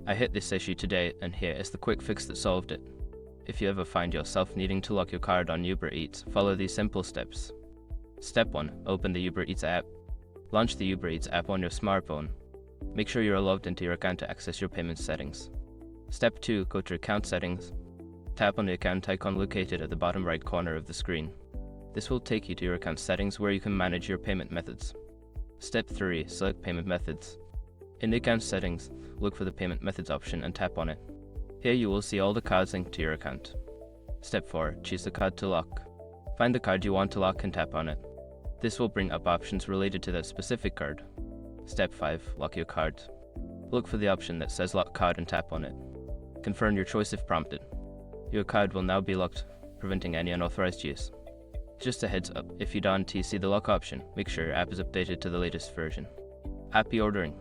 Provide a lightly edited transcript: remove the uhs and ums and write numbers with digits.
I hit this issue today, and here is the quick fix that solved it. If you ever find yourself needing to lock your card on Uber Eats, follow these simple steps. Step 1. Open the Uber Eats app. Launch the Uber Eats app on your smartphone. Make sure you are logged into your account to access your payment settings. Step 2. Go to Account Settings. Tap on the account icon located at the bottom right corner of the screen. This will take you to your account settings where you can manage your payment methods. Step 3. Select Payment Methods. In the account settings, look for the Payment Methods option and tap on it. Here you will see all the cards linked to your account. Step 4. Choose the card to lock. Find the card you want to lock and tap on it. This will bring up options related to that specific card. Step 5. Lock your card. Look for the option that says Lock Card and tap on it. Confirm your choice if prompted. Your card will now be locked, preventing any unauthorized use. Just a heads up, if you don't see the lock option, make sure your app is updated to the latest version. Happy ordering!